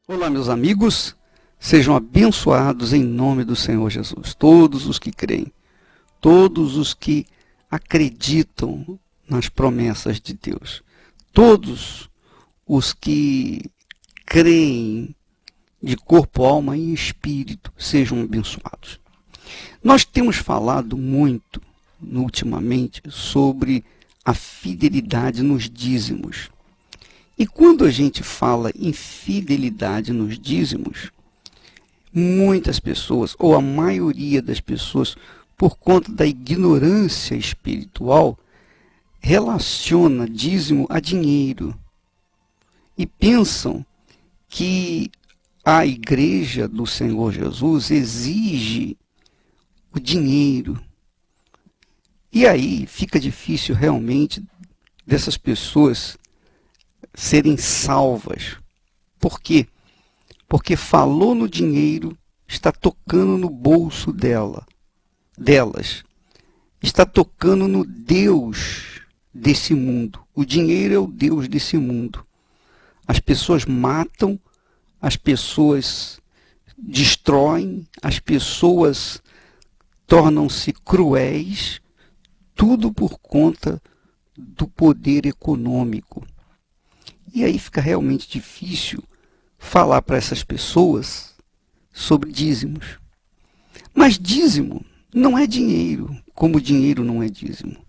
Olá, meus amigos, sejam abençoados em nome do Senhor Jesus. Todos os que creem, todos os que acreditam nas promessas de Deus, todos os que creem de corpo, alma e espírito, sejam abençoados. Nós temos falado muito, ultimamente, sobre a fidelidade nos dízimos. E quando a gente fala em fidelidade nos dízimos, muitas pessoas, ou a maioria das pessoas, por conta da ignorância espiritual, relaciona dízimo a dinheiro. E pensam que a igreja do Senhor Jesus exige o dinheiro. E aí fica difícil realmente dessas pessoas serem salvas. Por quê? Porque falou no dinheiro, está tocando no bolso delas. Está tocando no Deus desse mundo. O dinheiro é o Deus desse mundo. As pessoas matam, as pessoas destroem, as pessoas tornam-se cruéis, tudo por conta do poder econômico. E aí fica realmente difícil falar para essas pessoas sobre dízimos. Mas dízimo não é dinheiro, como dinheiro não é dízimo.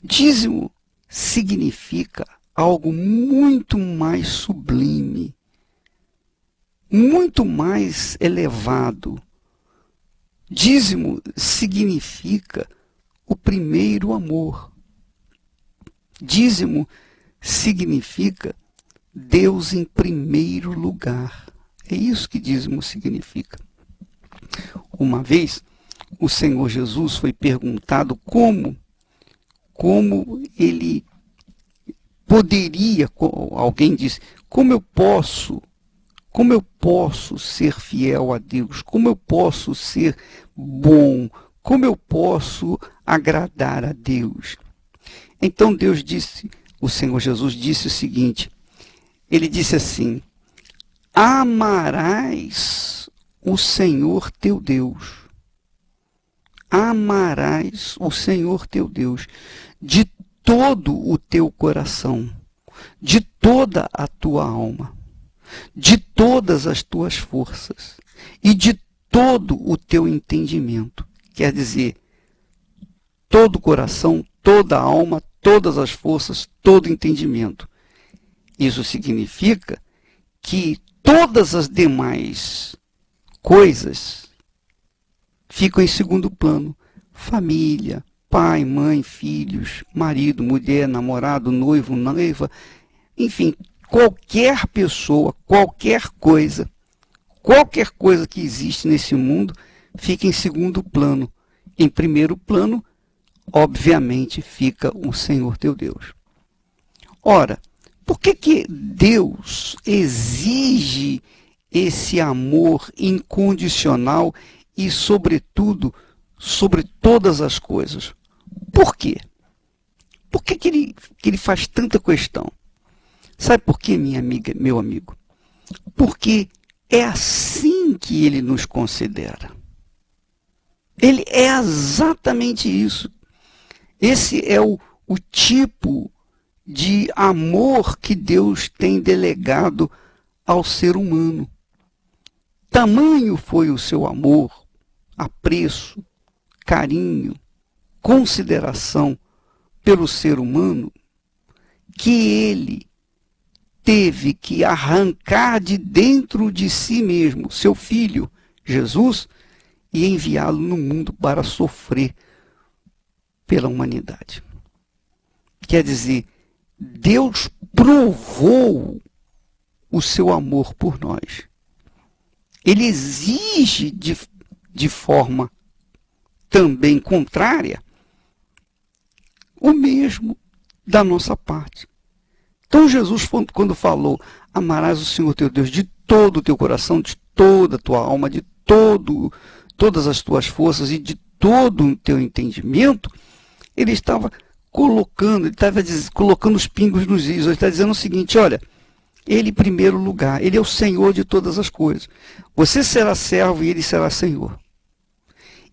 Dízimo significa algo muito mais sublime, muito mais elevado. Dízimo significa o primeiro amor. Dízimo significa Deus em primeiro lugar. É isso que dízimo significa. Uma vez, o Senhor Jesus foi perguntado como ele poderia, alguém disse, como eu posso ser fiel a Deus? Como eu posso ser bom? Como eu posso agradar a Deus? Então Deus disse, o Senhor Jesus disse o seguinte, ele disse assim, amarás o Senhor teu Deus. Amarás o Senhor teu Deus de todo o teu coração, de toda a tua alma, de todas as tuas forças e de todo o teu entendimento. Quer dizer, todo o coração, toda a alma, todas as forças, todo o entendimento. Isso significa que todas as demais coisas ficam em segundo plano. Família, pai, mãe, filhos, marido, mulher, namorado, noivo, noiva, enfim, qualquer pessoa, qualquer coisa que existe nesse mundo fica em segundo plano. Em primeiro plano, obviamente, fica o Senhor teu Deus. Ora, por que Deus exige esse amor incondicional e, sobretudo, sobre todas as coisas? Por quê? Por que ele faz tanta questão? Sabe por quê, minha amiga, meu amigo? Porque é assim que ele nos considera. Ele é exatamente isso. Esse é o tipo de amor que Deus tem delegado ao ser humano. Tamanho foi o seu amor, apreço, carinho, consideração pelo ser humano, que ele teve que arrancar de dentro de si mesmo seu filho, Jesus, e enviá-lo no mundo para sofrer pela humanidade. Quer dizer, Deus provou o seu amor por nós. Ele exige de forma também contrária o mesmo da nossa parte. Então Jesus, quando falou, amarás o Senhor teu Deus de todo o teu coração, de toda a tua alma, de todas as tuas forças e de todo o teu entendimento, ele estava colocando os pingos nos is. Ele está dizendo o seguinte, olha, Ele em primeiro lugar. Ele é o Senhor de todas as coisas. Você será servo e ele será Senhor.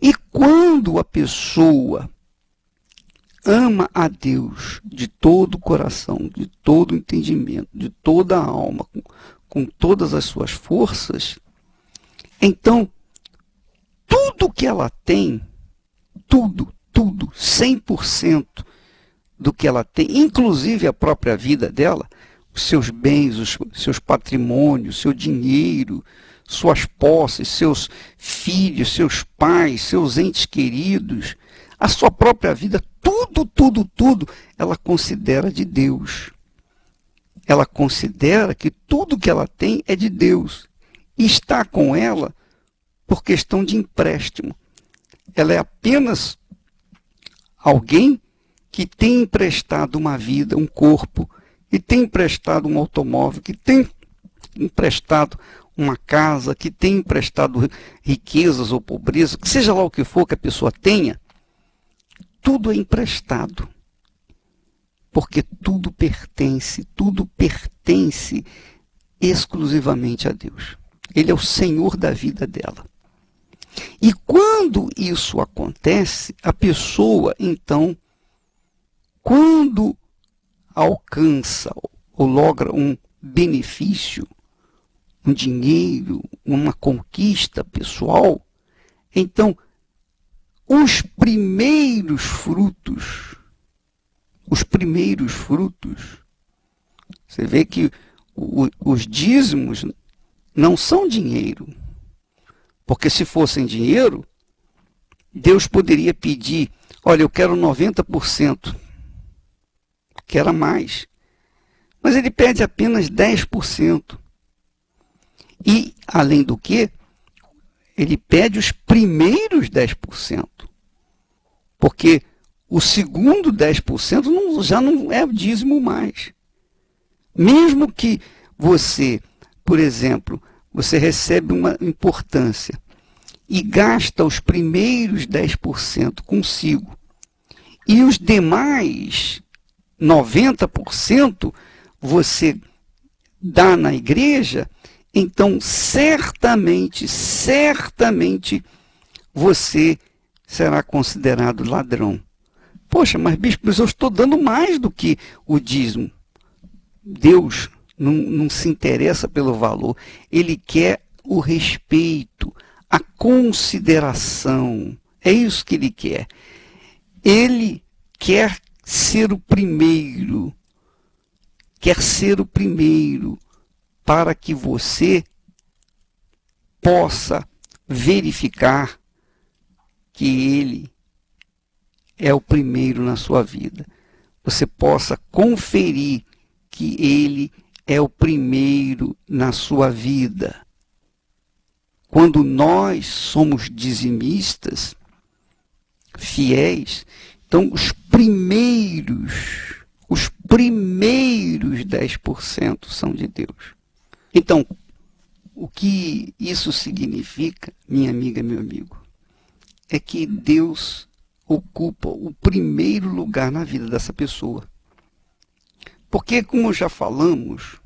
E quando a pessoa ama a Deus de todo o coração, de todo o entendimento, de toda a alma, com todas as suas forças, então, tudo que ela tem, tudo, 100% do que ela tem, inclusive a própria vida dela, os seus bens, os seus patrimônios, seu dinheiro, suas posses, seus filhos, seus pais, seus entes queridos, a sua própria vida, tudo, ela considera de Deus. Ela considera que tudo que ela tem é de Deus. E está com ela por questão de empréstimo. Ela é apenas alguém que tem emprestado uma vida, um corpo, que tem emprestado um automóvel, que tem emprestado uma casa, que tem emprestado riquezas ou pobreza, que seja lá o que for que a pessoa tenha, tudo é emprestado. Porque tudo pertence exclusivamente a Deus. Ele é o Senhor da vida dela. E quando isso acontece, a pessoa, então, quando alcança ou logra um benefício, um dinheiro, uma conquista pessoal, então, os primeiros frutos, você vê que os dízimos não são dinheiro. Porque se fossem dinheiro, Deus poderia pedir, olha, eu quero 90%, que era mais. Mas ele pede apenas 10%. E, além do que, ele pede os primeiros 10%. Porque o segundo 10% já não é dízimo mais. Mesmo que você, por exemplo, você recebe uma importância e gasta os primeiros 10% consigo e os demais 90% você dá na igreja, então certamente você será considerado ladrão. Poxa, mas bispo, eu estou dando mais do que o dízimo. Deus não se interessa pelo valor. Ele quer o respeito, a consideração. É isso que ele quer. Ele quer ser o primeiro. Quer ser o primeiro para que você possa verificar que ele é o primeiro na sua vida. Você possa conferir que ele é o primeiro na sua vida. Quando nós somos dizimistas, fiéis, então os primeiros 10% são de Deus. Então, o que isso significa, minha amiga, meu amigo, é que Deus ocupa o primeiro lugar na vida dessa pessoa. Porque, como já falamos,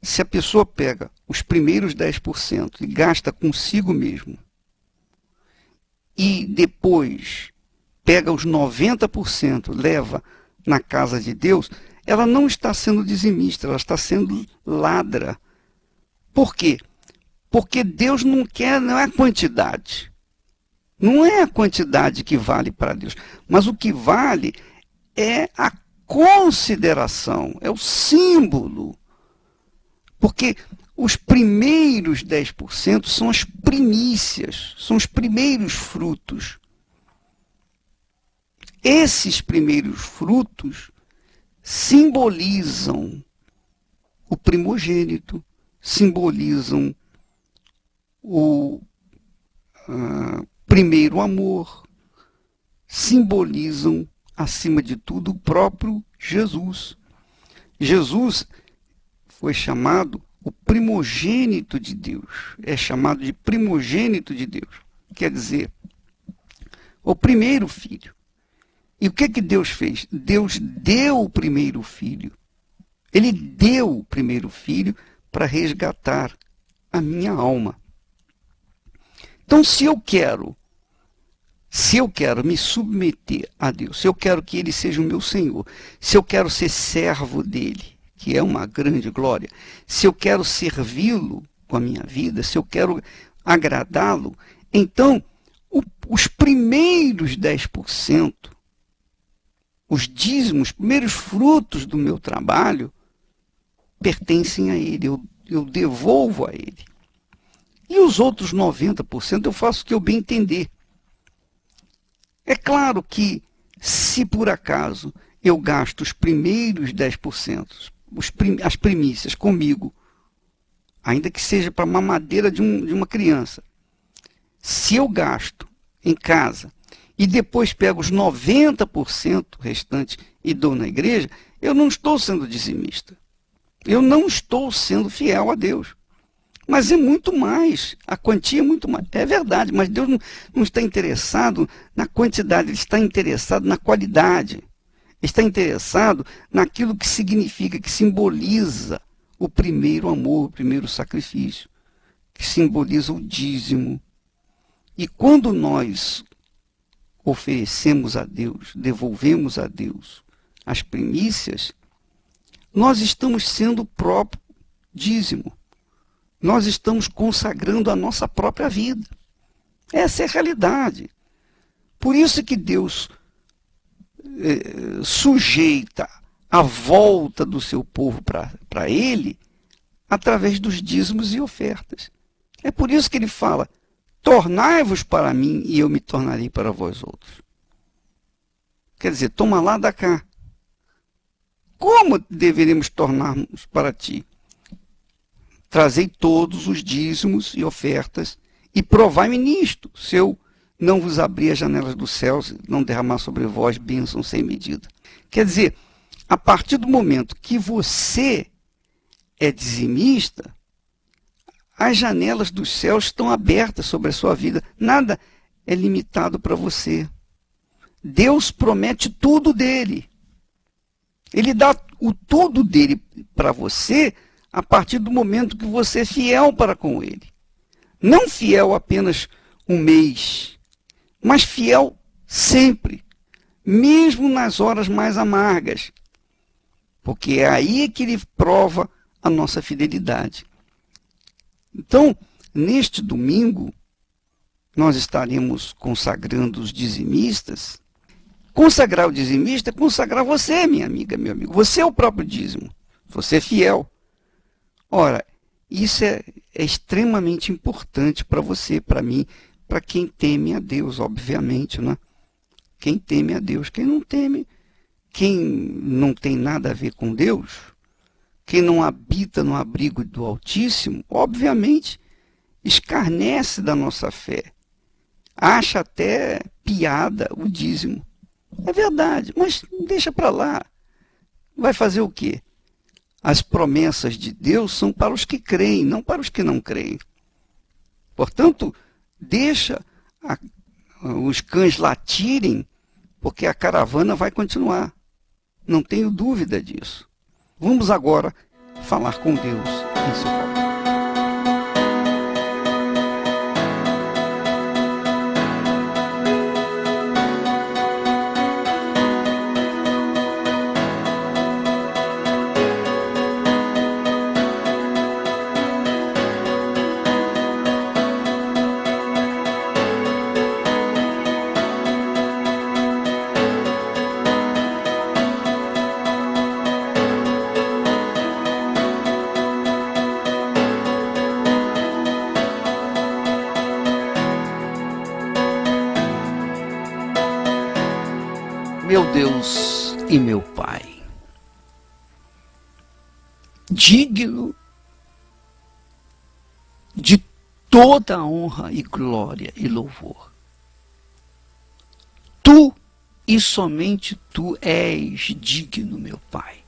se a pessoa pega os primeiros 10% e gasta consigo mesmo, e depois pega os 90%, leva na casa de Deus, ela não está sendo dizimista, ela está sendo ladra. Por quê? Porque Deus não é a quantidade. Não é a quantidade que vale para Deus, mas o que vale é a consideração, é o símbolo. Porque os primeiros 10% são as primícias, são os primeiros frutos. Esses primeiros frutos simbolizam o primogênito, simbolizam o primeiro amor, simbolizam, acima de tudo, o próprio Jesus. Jesus foi chamado o primogênito de Deus. É chamado de primogênito de Deus. Quer dizer, o primeiro filho. E o que Deus fez? Deus deu o primeiro filho. Ele deu o primeiro filho para resgatar a minha alma. Então, se eu quero me submeter a Deus, se eu quero que Ele seja o meu Senhor, se eu quero ser servo dEle, que é uma grande glória, se eu quero servi-lo com a minha vida, se eu quero agradá-lo, então os primeiros 10%, os dízimos, os primeiros frutos do meu trabalho, pertencem a Ele, eu devolvo a Ele. E os outros 90% eu faço o que eu bem entender. É claro que, se por acaso eu gasto os primeiros 10%, as primícias comigo, ainda que seja para mamadeira de uma criança, se eu gasto em casa e depois pego os 90% restantes e dou na igreja, eu não estou sendo dizimista. Eu não estou sendo fiel a Deus. Mas é muito mais, a quantia é muito mais. É verdade, mas Deus não está interessado na quantidade, Ele está interessado na qualidade. Ele está interessado naquilo que significa, que simboliza o primeiro amor, o primeiro sacrifício, que simboliza o dízimo. E quando nós oferecemos a Deus, devolvemos a Deus as primícias, nós estamos sendo o próprio dízimo. Nós estamos consagrando a nossa própria vida. Essa é a realidade. Por isso que Deus sujeita a volta do seu povo para Ele através dos dízimos e ofertas. É por isso que Ele fala, tornai-vos para mim e eu me tornarei para vós outros. Quer dizer, toma lá da cá. Como deveremos tornar-nos para ti? Trazei todos os dízimos e ofertas e provai-me nisto, se eu não vos abrir as janelas dos céus, não derramar sobre vós bênçãos sem medida. Quer dizer, a partir do momento que você é dizimista, as janelas dos céus estão abertas sobre a sua vida. Nada é limitado para você. Deus promete tudo dele. Ele dá o tudo dele para você a partir do momento que você é fiel para com Ele. Não fiel apenas um mês, mas fiel sempre, mesmo nas horas mais amargas, porque é aí que Ele prova a nossa fidelidade. Então, neste domingo, nós estaremos consagrando os dizimistas. Consagrar o dizimista é consagrar você, minha amiga, meu amigo. Você é o próprio dízimo. Você é fiel. Ora, isso é extremamente importante para você, para mim, para quem teme a Deus, obviamente, né? Quem teme a Deus, quem não teme, quem não tem nada a ver com Deus, quem não habita no abrigo do Altíssimo, obviamente, escarnece da nossa fé. Acha até piada o dízimo. É verdade, mas deixa para lá. Vai fazer o quê? As promessas de Deus são para os que creem, não para os que não creem. Portanto, deixa os cães latirem, porque a caravana vai continuar. Não tenho dúvida disso. Vamos agora falar com Deus em seu favor. Meu Deus e meu Pai, digno de toda a honra e glória e louvor. Tu e somente Tu és digno, meu Pai.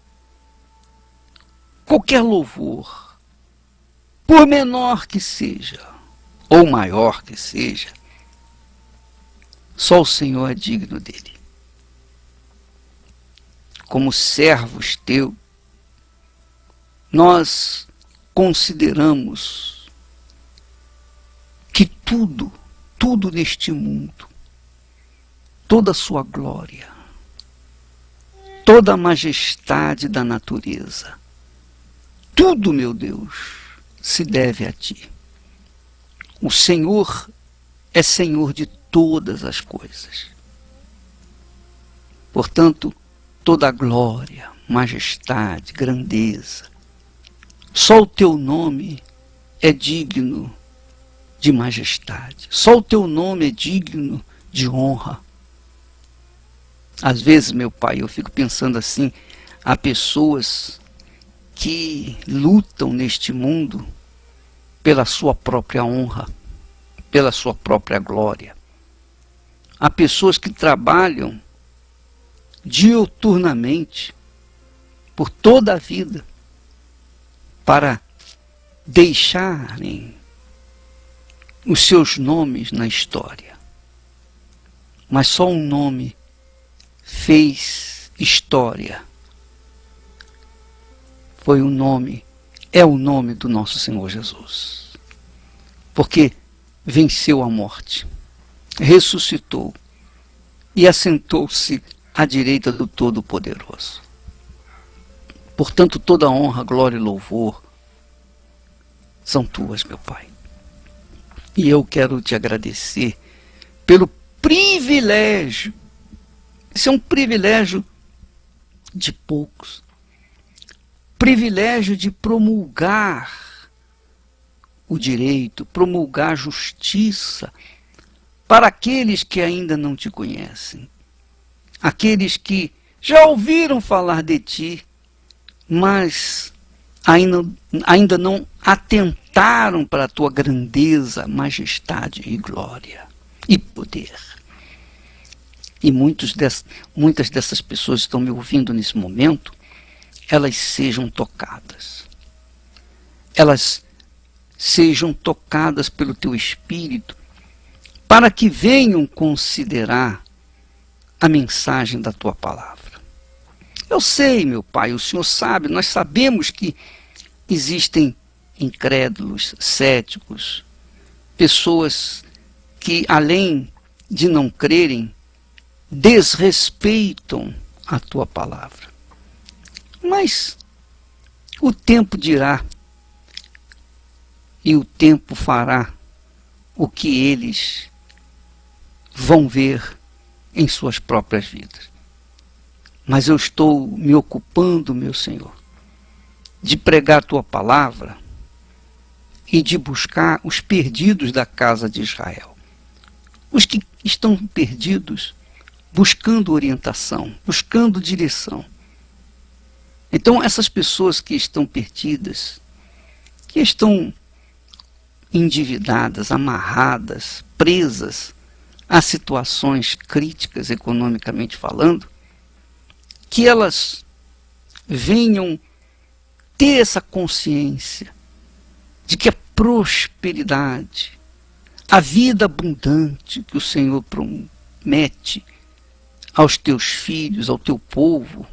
Qualquer louvor, por menor que seja, ou maior que seja, só o Senhor é digno dele. Como servos teus, nós consideramos que tudo neste mundo, toda a sua glória, toda a majestade da natureza, tudo, meu Deus, se deve a Ti. O Senhor é Senhor de todas as coisas. Portanto, toda a glória, majestade, grandeza, só o Teu nome é digno de majestade. Só o Teu nome é digno de honra. Às vezes, meu Pai, eu fico pensando assim, há pessoas que lutam neste mundo pela sua própria honra, pela sua própria glória. Há pessoas que trabalham diuturnamente por toda a vida para deixarem os seus nomes na história. Mas só um nome fez história. Foi o nome, é o nome do nosso Senhor Jesus. Porque venceu a morte, ressuscitou e assentou-se à direita do Todo-Poderoso. Portanto, toda honra, glória e louvor são tuas, meu Pai. E eu quero te agradecer pelo privilégio. Isso é um privilégio de poucos. Privilégio de promulgar o direito, promulgar a justiça para aqueles que ainda não te conhecem. Aqueles que já ouviram falar de ti, mas ainda não atentaram para a tua grandeza, majestade e glória e poder. E muitas dessas pessoas que estão me ouvindo nesse momento, elas sejam tocadas. Elas sejam tocadas pelo teu Espírito, para que venham considerar a mensagem da tua palavra. Eu sei, meu Pai, o Senhor sabe, nós sabemos que existem incrédulos, céticos, pessoas que, além de não crerem, desrespeitam a tua palavra. Mas o tempo dirá, e o tempo fará o que eles vão ver em suas próprias vidas. Mas eu estou me ocupando, meu Senhor, de pregar a tua palavra e de buscar os perdidos da casa de Israel. Os que estão perdidos, buscando orientação, buscando direção. Então, essas pessoas que estão perdidas, que estão endividadas, amarradas, presas a situações críticas, economicamente falando, que elas venham ter essa consciência de que a prosperidade, a vida abundante que o Senhor promete aos teus filhos, ao teu povo,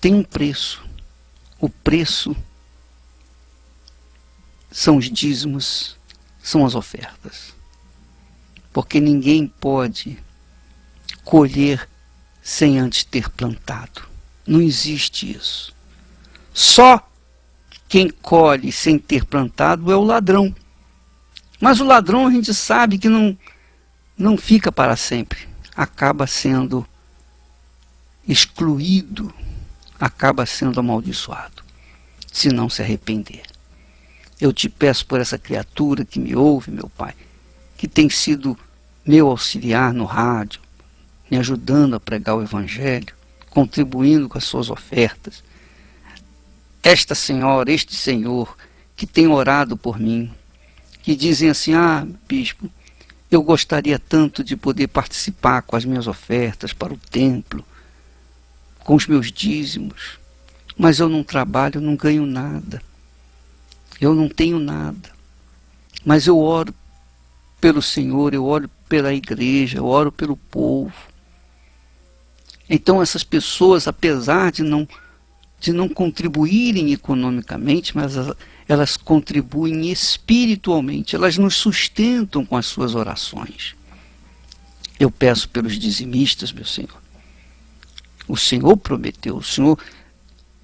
tem um preço. O preço são os dízimos, são as ofertas. Porque ninguém pode colher sem antes ter plantado. Não existe isso. Só quem colhe sem ter plantado é o ladrão. Mas o ladrão a gente sabe que não fica para sempre. Acaba sendo excluído, acaba sendo amaldiçoado, se não se arrepender. Eu te peço por essa criatura que me ouve, meu Pai, que tem sido meu auxiliar no rádio, me ajudando a pregar o Evangelho, contribuindo com as suas ofertas. Esta senhora, este senhor, que tem orado por mim, que dizem assim, bispo, eu gostaria tanto de poder participar com as minhas ofertas para o templo, com os meus dízimos, mas eu não trabalho, eu não ganho nada. Eu não tenho nada. Mas eu oro pelo Senhor, eu oro pela igreja, eu oro pelo povo. Então essas pessoas, apesar de não de não contribuírem economicamente, mas elas contribuem espiritualmente, elas nos sustentam com as suas orações. Eu peço pelos dizimistas, meu Senhor. O Senhor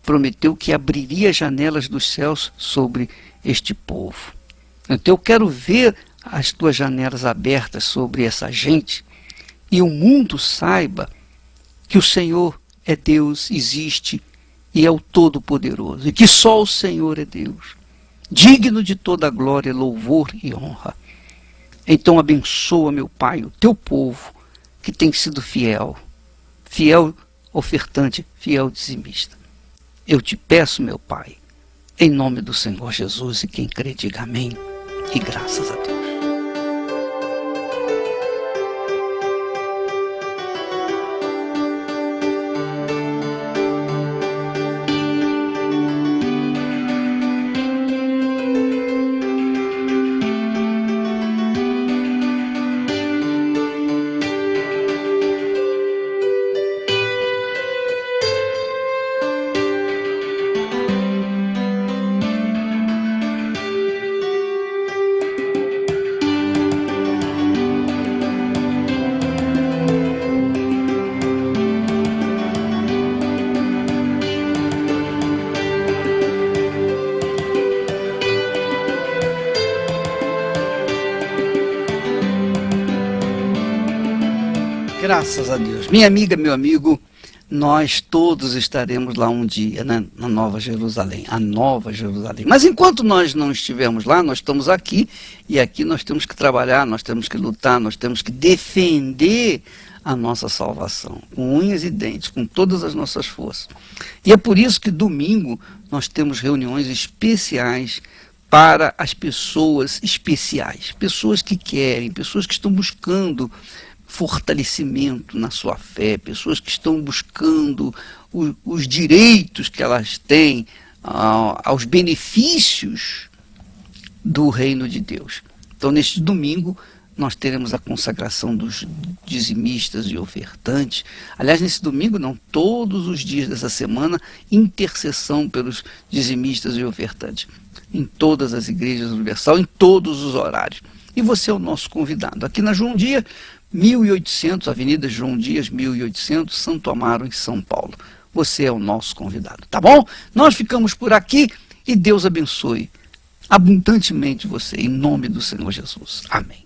prometeu que abriria as janelas dos céus sobre este povo. Então eu quero ver as tuas janelas abertas sobre essa gente e o mundo saiba que o Senhor é Deus, existe e é o Todo-Poderoso, e que só o Senhor é Deus, digno de toda glória, louvor e honra. Então abençoa, meu Pai, o teu povo que tem sido fiel, fiel ofertante, fiel dizimista. Eu te peço, meu Pai, em nome do Senhor Jesus, e quem crê diga amém, e graças a Deus. Graças a Deus. Minha amiga, meu amigo, nós todos estaremos lá um dia, né, na Nova Jerusalém, a Nova Jerusalém. Mas enquanto nós não estivermos lá, nós estamos aqui, e aqui nós temos que trabalhar, nós temos que lutar, nós temos que defender a nossa salvação, com unhas e dentes, com todas as nossas forças. E é por isso que domingo nós temos reuniões especiais para as pessoas especiais, pessoas que querem, pessoas que estão buscando fortalecimento na sua fé, pessoas que estão buscando os direitos que elas têm aos benefícios do reino de Deus. Então, neste domingo, nós teremos a consagração dos dizimistas e ofertantes. Aliás, nesse domingo, não, todos os dias dessa semana, intercessão pelos dizimistas e ofertantes. Em todas as igrejas universal, em todos os horários. E você é o nosso convidado. Aqui na João Dias, 1800, Avenida João Dias, 1800, Santo Amaro, em São Paulo. Você é o nosso convidado, tá bom? Nós ficamos por aqui e Deus abençoe abundantemente você, em nome do Senhor Jesus. Amém.